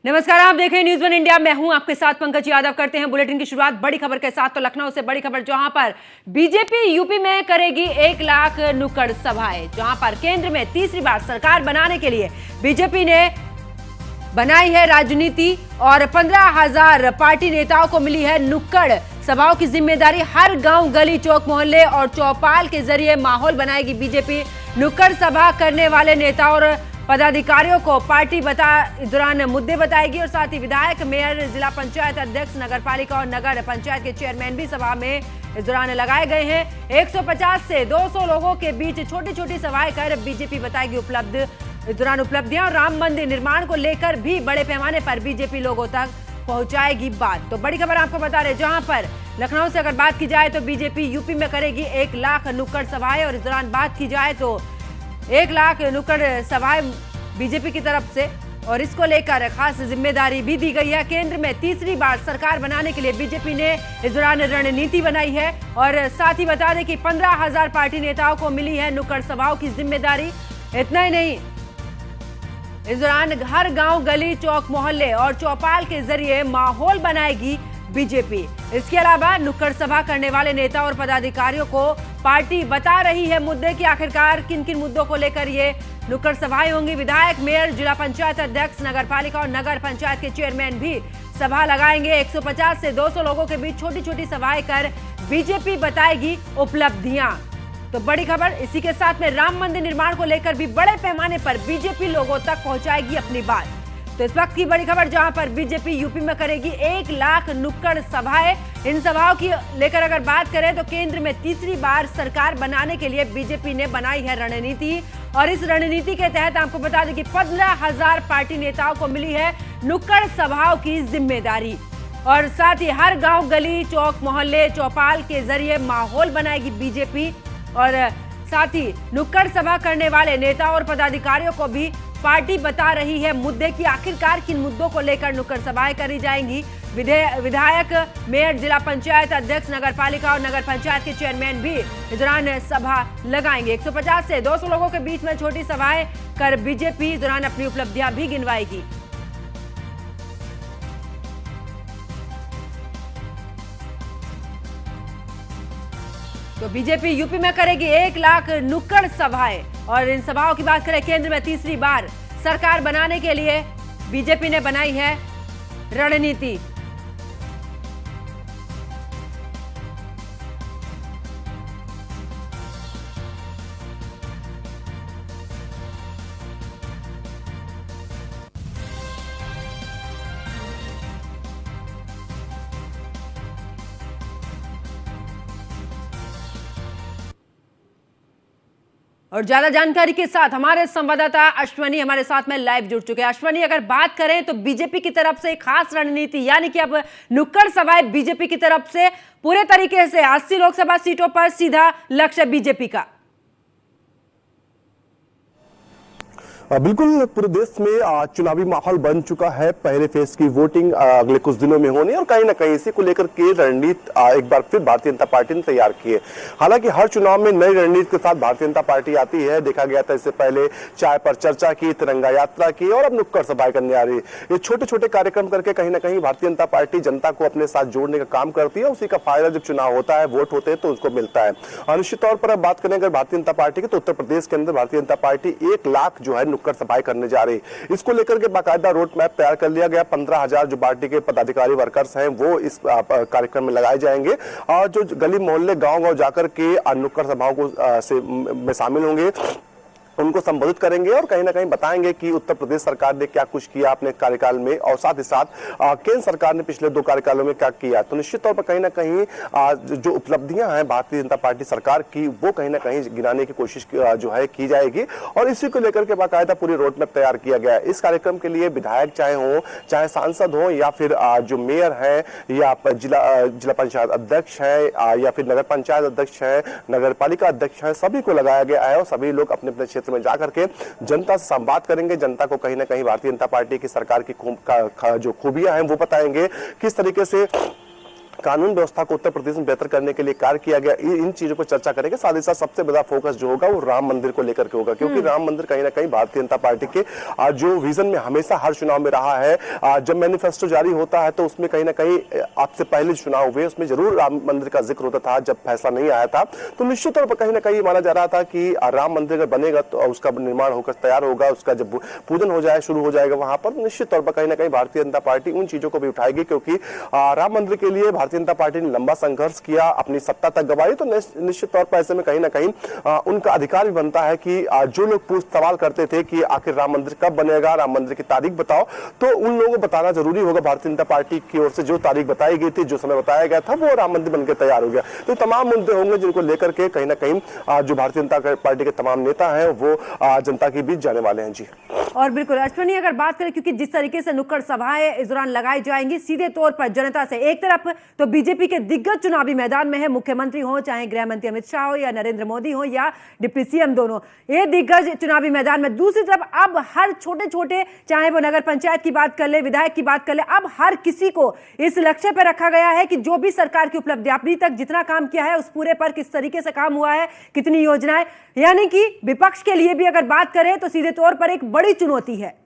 नमस्कार, आप देख रहे हैं न्यूज़ वन इंडिया। मैं हूं आपके साथ पंकज यादव। करते हैं बुलेटिन की शुरुआत बड़ी खबर के साथ। तो लखनऊ से बड़ी खबर, जहां पर बीजेपी यूपी में करेगी 1 लाख नुक्कड़ सभाएं। जहां पर केंद्र में तीसरी बार सरकार बनाने के लिए बीजेपी ने बनाई है राजनीति और 15,000 पार्टी नेताओं को मिली है नुक्कड़ सभाओं की जिम्मेदारी। हर गांव, गली, चौक, मोहल्ले और चौपाल के जरिए माहौल बनाएगी बीजेपी। नुक्कड़ सभा करने वाले नेता और पदाधिकारियों को पार्टी इस दौरान मुद्दे बताएगी और साथ ही विधायक, मेयर, जिला पंचायत अध्यक्ष, नगर पालिका और नगर पंचायत के चेयरमैन भी सभा में इस दौरान लगाए गए हैं। 150 से 200 लोगों के बीच छोटी छोटी सभाएं कर बीजेपी बताएगी इस दौरान उपलब्धियां। और राम मंदिर निर्माण को लेकर भी बड़े पैमाने पर बीजेपी लोगों तक पहुंचाएगी बात। तो बड़ी खबर आपको बता रहे, जहां पर लखनऊ से अगर बात की जाए तो बीजेपी यूपी में करेगी 1 लाख नुक्कड़ सभाएं। और इस दौरान बात की जाए तो 1 लाख नुक्कड़ सभाएं बीजेपी की तरफ से, और इसको लेकर खास जिम्मेदारी भी दी गई है। केंद्र में तीसरी बार सरकार बनाने के लिए बीजेपी ने इस दौरान रणनीति बनाई है। और साथ ही बता दें कि 15,000 पार्टी नेताओं को मिली है नुक्कड़ सभाओं की जिम्मेदारी। इतना ही नहीं, इस दौरान हर गांव, गली, चौक, मोहल्ले और चौपाल के जरिए माहौल बनाएगी बीजेपी। इसके अलावा नुक्कड़ सभा करने वाले नेता और पदाधिकारियों को पार्टी बता रही है मुद्दे कि आखिरकार किन किन मुद्दों को लेकर ये नुक्कड़ सभाएं होंगी। विधायक, मेयर, जिला पंचायत अध्यक्ष, नगर पालिका और नगर पंचायत के चेयरमैन भी सभा लगाएंगे। 150 से 200 लोगों के बीच छोटी छोटी सभाएं कर बीजेपी बताएगी उपलब्धियां। तो बड़ी खबर इसी के साथ में राम मंदिर निर्माण को लेकर भी बड़े पैमाने पर बीजेपी लोगों तक पहुंचाएगी अपनी बात। तो इस वक्त की बड़ी खबर, जहां पर बीजेपी यूपी में करेगी 1 लाख नुक्कड़ सभाएं। इन सभाओं की लेकर अगर बात करें तो केंद्र में तीसरी बार सरकार बनाने के लिए बीजेपी ने बनाई है रणनीति। और इस रणनीति के तहत आपको बता दें कि 15,000 पार्टी नेताओं को मिली है नुक्कड़ सभाओं की जिम्मेदारी। और साथ ही हर गांव, गली, चौक, मोहल्ले, चौपाल के जरिए माहौल बनाएगी बीजेपी। और साथ ही नुक्कड़ सभा करने वाले नेता और पदाधिकारियों को भी पार्टी बता रही है मुद्दे की आखिरकार किन मुद्दों को लेकर नुक्कड़ सभाएं करी जाएंगी। विधायक, मेयर, जिला पंचायत अध्यक्ष, नगर पालिका और नगर पंचायत के चेयरमैन भी इस दौरान सभा लगाएंगे। 150 से 200 लोगों के बीच में छोटी सभाएं कर बीजेपी इस दौरान अपनी उपलब्धियां भी गिनवाएगी। तो बीजेपी यूपी में करेगी 1 लाख नुक्कड़ सभाएं। और इन सभाओं की बात करें, केंद्र में तीसरी बार सरकार बनाने के लिए बीजेपी ने बनाई है रणनीति। और ज्यादा जानकारी के साथ हमारे संवाददाता अश्वनी हमारे साथ में लाइव जुड़ चुके हैं। अश्वनी, अगर बात करें तो बीजेपी की तरफ से खास रणनीति, यानी कि अब नुक्कड़ सभाएं बीजेपी की तरफ से पूरे तरीके से 80 लोकसभा सीटों पर सीधा लक्ष्य बीजेपी का। बिल्कुल, पूरे देश में चुनावी माहौल बन चुका है। पहले फेज की वोटिंग अगले कुछ दिनों में होनी है और कहीं ना कहीं इसी को लेकर के रणनीति एक बार फिर भारतीय जनता पार्टी ने तैयार की है। हालांकि हर चुनाव में नई रणनीति के साथ भारतीय जनता पार्टी आती है। देखा गया था इससे पहले चाय पर चर्चा की, तिरंगा यात्रा की और अब नुक्कड़ सभाएं करने आ रही है। ये छोटे छोटे कार्यक्रम करके कहीं ना कहीं भारतीय जनता पार्टी जनता को अपने साथ जोड़ने का काम करती है। उसी का फायदा जब चुनाव होता है, वोट होते हैं तो उसको मिलता है। और निश्चित तौर पर अब बात करें अगर भारतीय जनता पार्टी की, तो उत्तर प्रदेश के अंदर भारतीय जनता पार्टी 1 लाख जो है नुक्कड़ सभाएं करने जा रही। इसको लेकर के बाकायदा रोड मैप तैयार कर लिया गया। 15,000 जो पार्टी के पदाधिकारी, वर्कर्स हैं, वो इस कार्यक्रम में लगाए जाएंगे और जो गली, मोहल्ले, गांव-गांव जाकर के नुक्कड़ सभाओं को में शामिल होंगे, उनको संबोधित करेंगे और कहीं ना कहीं बताएंगे कि उत्तर प्रदेश सरकार ने क्या कुछ किया अपने कार्यकाल में और साथ ही साथ केंद्र सरकार ने पिछले 2 कार्यकालों में क्या किया। तो निश्चित तौर पर कहीं ना कहीं जो उपलब्धियां हैं भारतीय जनता पार्टी सरकार की, वो कहीं ना कहीं गिनाने की कोशिश जो है की जाएगी और इसी को लेकर के बाकायदा पूरी रोड मैप तैयार किया गया है। इस कार्यक्रम के लिए विधायक चाहे सांसद हो या फिर जो मेयर है या जिला पंचायत अध्यक्ष है या फिर नगर पंचायत अध्यक्ष है, नगर पालिका अध्यक्ष है, सभी को लगाया गया है और सभी लोग अपने अपने क्षेत्र में जाकर के जनता से संवाद करेंगे। जनता को कहीं ना कहीं भारतीय जनता पार्टी की सरकार की जो खूबियां हैं वो बताएंगे, किस तरीके से कानून व्यवस्था को उत्तर प्रदेश में बेहतर करने के लिए कार्य किया गया, इन चीजों पर चर्चा करेंगे। साथ ही साथ सबसे बड़ा फोकस जो होगा वो राम मंदिर को लेकर के होगा, क्योंकि राम मंदिर कहीं ना कहीं भारतीय जनता पार्टी के जो विजन में हमेशा हर चुनाव में रहा है। जब मैनिफेस्टो जारी होता है तो उसमें कहीं ना कहीं आपसे पहले चुनाव हुए उसमें जरूर राम मंदिर का जिक्र होता था। जब फैसला नहीं आया था तो निश्चित तौर पर कहीं ना कहीं माना जा रहा था कि राम मंदिर अगर बनेगा तो उसका निर्माण होकर तैयार होगा, उसका जब पूजन हो जाए शुरू हो जाएगा वहां पर, निश्चित तौर पर कहीं ना कहीं भारतीय जनता पार्टी उन चीजों को भी उठाएगी, क्योंकि राम मंदिर के लिए भारतीय जनता पार्टी ने लंबा संघर्ष किया, अपनी सत्ता तक गवाई। तो निश्चित तौर पर ऐसे में कहीं ना कहीं उनका अधिकार भी बनता है कि जो लोग सवाल करते थे कि आखिर राम मंदिर कब बनेगा, राम मंदिर की तारीख बताओ, तो उन लोगों को बताना जरूरी होगा। भारतीय जनता पार्टी की ओर से जो तारीख बताई गई थी, जो समय बताया गया था, वो राम मंदिर बनकर तैयार हो गया। तो तमाम मुद्दे होंगे जिनको लेकर के कहीं ना कहीं जो भारतीय जनता पार्टी के तमाम नेता हैं वो जनता के बीच जाने वाले हैं। जी और बिल्कुल अश्विनी, अगर बात करें क्योंकि जिस तरीके से नुक्कड़ सभाएं इस दौरान लगाई जाएंगी सीधे तौर पर जनता से, एक तरफ तो बीजेपी के दिग्गज चुनावी मैदान में है, मुख्यमंत्री हो चाहे गृह मंत्री अमित शाह हो या नरेंद्र मोदी हो या डिप्टी सीएम, दोनों ये दिग्गज चुनावी मैदान में। दूसरी तरफ अब हर छोटे छोटे, चाहे वो नगर पंचायत की बात कर ले, विधायक की बात कर ले, अब हर किसी को इस लक्ष्य पर रखा गया है कि जो भी सरकार की उपलब्धि अभी तक जितना काम किया है उस पूरे पर किस तरीके से काम हुआ है, कितनी योजनाएं, यानी कि विपक्ष के लिए भी अगर बात करें तो सीधे तौर पर एक बड़ी चुनौती है।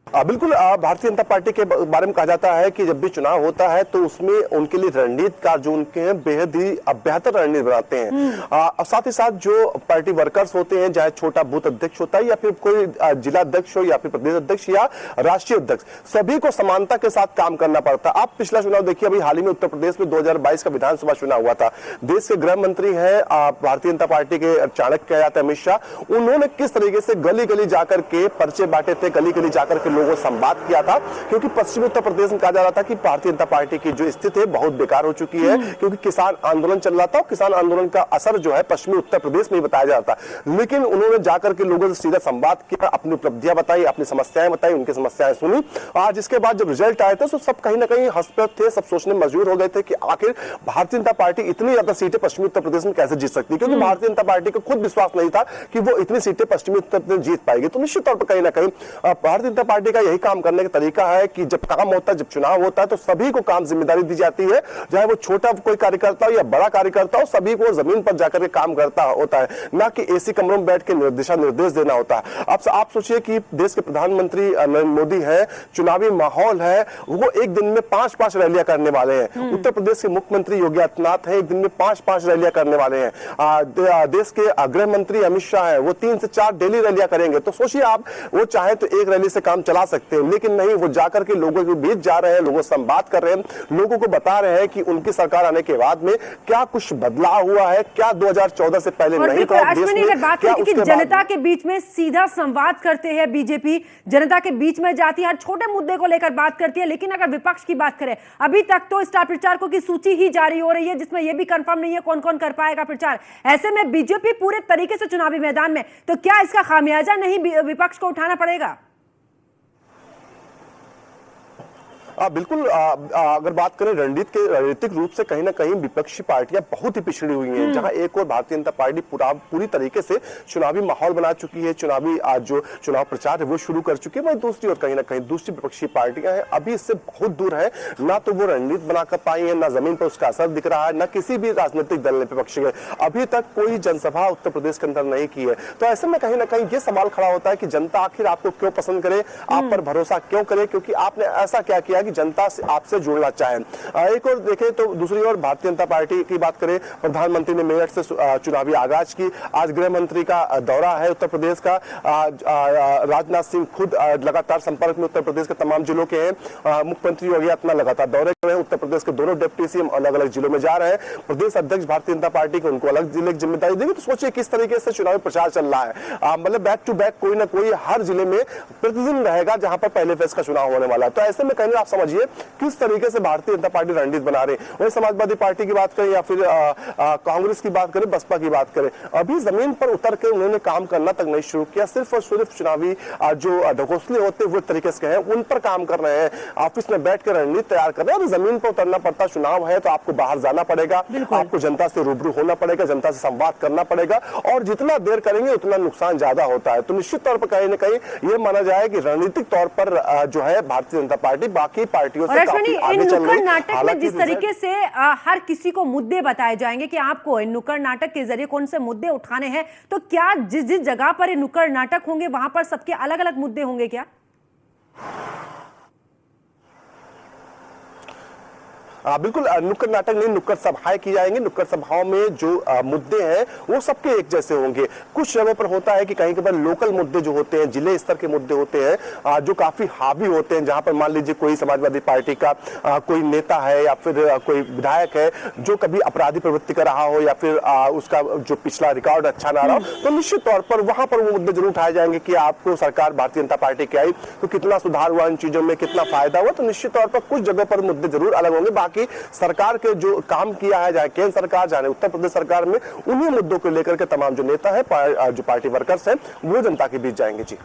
बिल्कुल, भारतीय जनता पार्टी के बारे में कहा जाता है कि जब भी चुनाव होता है तो उसमें उनके लिए रणनीति का जो उनके हैं बेहद ही बेहतर रणनीति बनाते हैं। और साथ ही साथ जो पार्टी वर्कर्स होते हैं, चाहे छोटा बूथ अध्यक्ष होता है या फिर कोई जिला अध्यक्ष हो या फिर प्रदेश अध्यक्ष या राष्ट्रीय अध्यक्ष, सभी को समानता के साथ काम करना पड़ता है। आप पिछला चुनाव देखिए, अभी हाल ही में उत्तर प्रदेश में 2022 का विधानसभा चुनाव हुआ था। देश के गृह मंत्री हैं भारतीय जनता पार्टी के चाणक्य कहे जाते हैं अमित शाह, उन्होंने किस तरीके से गली गली जाकर के पर्चे बांटे थे, गली गली जाकर के लोगों से संवाद किया था, क्योंकि पश्चिमी उत्तर प्रदेश में कहा जा रहा था कि भारतीय जनता पार्टी की जो स्थिति है बहुत बेकार हो चुकी है, क्योंकि किसान आंदोलन चल रहा था और किसान आंदोलन का असर जो है पश्चिमी उत्तर प्रदेश में ही बताया जा रहा था। लेकिन उन्होंने जाकर के लोगों से सीधा संवाद किया, अपनी उपलब्धियां बताई, अपनी समस्याएं बताई, उनकी समस्याएं सुनी। आज इसके बाद जब रिजल्ट आए थे तो सब कहीं ना कहीं हंसते थे, सब सोचने मजबूर हो गए थे कि आखिर भारतीय जनता पार्टी इतनी ज्यादा सीटें पश्चिमी उत्तर प्रदेश में कैसे जीत सकती है, क्योंकि भारतीय जनता पार्टी को खुद विश्वास नहीं था कि वो इतनी सीटें पश्चिमी उत्तर प्रदेश जीत पाएगी। तो निश्चित तौर पर कहीं ना कहीं भारतीय जनता पार्टी का यही काम करने का तरीका है कि जब काम होता है, जब चुनाव होता है तो सभी को काम जिम्मेदारी दी जाती है, चाहे वो छोटा कोई कार्यकर्ता हो या बड़ा कार्यकर्ता हो, सभी को जमीन पर जाकर के काम करता होता है, ना कि एसी कमरों में बैठ के दिशा निर्देश देना होता है। अब आप सोचिए कि देश के प्रधानमंत्री नरेंद्र मोदी है, चुनावी माहौल है, वो एक दिन में 5-5 रैलियां करने वाले हैं। उत्तर प्रदेश के मुख्यमंत्री योगी आदित्यनाथ है, एक दिन में 5-5 रैलियां करने वाले हैं। देश के गृह मंत्री अमित शाह है, वो 3 से 4 डेली रैलियां करेंगे। तो सोचिए आप, वो चाहे तो एक रैली से काम चला सकते हैं, लेकिन नहीं, वो जाकर के लोगों के बीच जा रहे हैं, लोगों से बात कर रहे हैं, लोगों को बता रहे हैं कि उनकी सरकार आने के बाद में क्या कुछ बदलाव हुआ है, क्या 2014 से पहले नहीं था देश में, बात क्या कि जनता के बीच में सीधा संवाद करते हैं बीजेपी, जनता के बीच में जाती है, हर छोटे मुद्दे को लेकर बात करती है। लेकिन अगर विपक्ष की बात करें, अभी तक तो स्टार प्रचारकों की सूची ही जारी हो रही है, जिसमें यह भी कंफर्म नहीं है कौन कौन कर पाएगा प्रचार। ऐसे में बीजेपी पूरे तरीके से चुनावी मैदान में, तो क्या इसका खामियाजा नहीं विपक्ष को उठाना पड़ेगा? बिल्कुल, अगर बात करें रणनीतिक रूप से कहीं ना कहीं विपक्षी पार्टियां बहुत ही पिछड़ी हुई हैं। जहां एक और भारतीय जनता पार्टी पूरी तरीके से चुनावी माहौल बना चुकी है, चुनावी जो चुनाव प्रचार है वो शुरू कर चुकी है, वहीं दूसरी ओर कहीं ना कहीं दूसरी विपक्षी पार्टियां हैं अभी इससे बहुत दूर है, ना तो वो रणनीति बनाकर पाई है, ना जमीन पर उसका असर दिख रहा है, ना किसी भी राजनीतिक दल ने विपक्ष के अभी तक कोई जनसभा उत्तर प्रदेश के अंदर नहीं की है। तो ऐसे में कहीं ना कहीं ये सवाल खड़ा होता है कि जनता आखिर आपको क्यों पसंद करे, आप पर भरोसा क्यों करे, क्योंकि आपने ऐसा क्या किया कि जनता से आपसे जुड़ना चाहे। एक और देखें तो दूसरी ओर भारतीय जनता पार्टी की बात करें, प्रधानमंत्री ने मेरठ से चुनावी आगाज की, आज गृह मंत्री का दौरा है उत्तर प्रदेश का, राजनाथ सिंह खुद लगातार संपर्क में उत्तर प्रदेश के तमाम जिलों के हैं, मुख्यमंत्री योगी आदित्यनाथ लगातार दौरे कर रहे हैं, उत्तर प्रदेश के दोनों डिप्टी सीएम अलग अलग जिलों में जा रहे हैं, प्रदेश अध्यक्ष भारतीय जनता पार्टी को उनको अलग जिले की जिम्मेदारी देगी। तो सोचिए किस तरीके से चुनावी प्रचार चल रहा है, मतलब बैक टू बैक कोई ना कोई हर जिले में प्रतिदिन रहेगा जहां पर पहले फेज का चुनाव होने वाला है। तो ऐसे में कहीं आप समझिए किस तरीके से भारतीय जनता पार्टी रणनीति बना रही है। वही समाजवादी पार्टी की बात करें या फिर कांग्रेस की बात करें, बसपा की बात करें, अभी जमीन पर उतर के उन्होंने काम करना तक नहीं शुरू किया, सिर्फ और सिर्फ चुनावी जो ढकोसले होते हैं वो तरीके से हैं उन पर काम कर रहे हैं, ऑफिस में बैठ कर रणनीति तैयार कर रहे हैं। जमीन पर उतरना पड़ता, चुनाव है तो आपको बाहर जाना पड़ेगा, आपको जनता से रूबरू होना पड़ेगा, जनता से संवाद करना पड़ेगा, और जितना देर करेंगे उतना नुकसान ज्यादा होता है। तो निश्चित तौर पर कहीं ना कहीं यह माना जाए कि रणनीतिक तौर पर जो है भारतीय जनता पार्टी बाकी बाकी पार्टियों और से अश्विनी, काफी आगे इन चल नुक्कड़ रही। नाटक में हालांकि जिस तरीके से हर किसी को मुद्दे बताए जाएंगे कि आपको इन नुक्कड़ नाटक के जरिए कौन से मुद्दे उठाने हैं, तो क्या जिस जिस जगह पर ये नुक्कड़ नाटक होंगे वहां पर सबके अलग अलग मुद्दे होंगे क्या? बिल्कुल, नुक्कड़ नाटक नहीं, नुक्कड़ सभाएं की जाएंगी। नुक्कड़ सभाओं में जो मुद्दे हैं वो सबके एक जैसे होंगे। कुछ जगहों पर होता है कि कहीं के पर लोकल मुद्दे जो होते हैं, जिले स्तर के मुद्दे होते हैं, जो काफी हावी होते हैं, जहां पर मान लीजिए कोई समाजवादी पार्टी का कोई नेता है या फिर कोई विधायक है जो कभी अपराधी प्रवृत्ति कर रहा हो या फिर उसका जो पिछला रिकॉर्ड अच्छा ना रहा हो, तो निश्चित तौर पर वहां पर वो मुद्दे जरूर उठाए जाएंगे कि आपको सरकार भारतीय जनता पार्टी की आई तो कितना सुधार हुआ इन चीजों में, कितना फायदा हुआ। तो निश्चित तौर पर कुछ जगहों पर मुद्दे जरूर अलग होंगे। बाकी सरकार के जो काम किया है, चाहे केंद्र सरकार चाहे उत्तर प्रदेश सरकार में, उन्हीं मुद्दों को लेकर के तमाम जो नेता है, जो पार्टी वर्कर्स हैं, वो जनता के बीच जाएंगे। जी।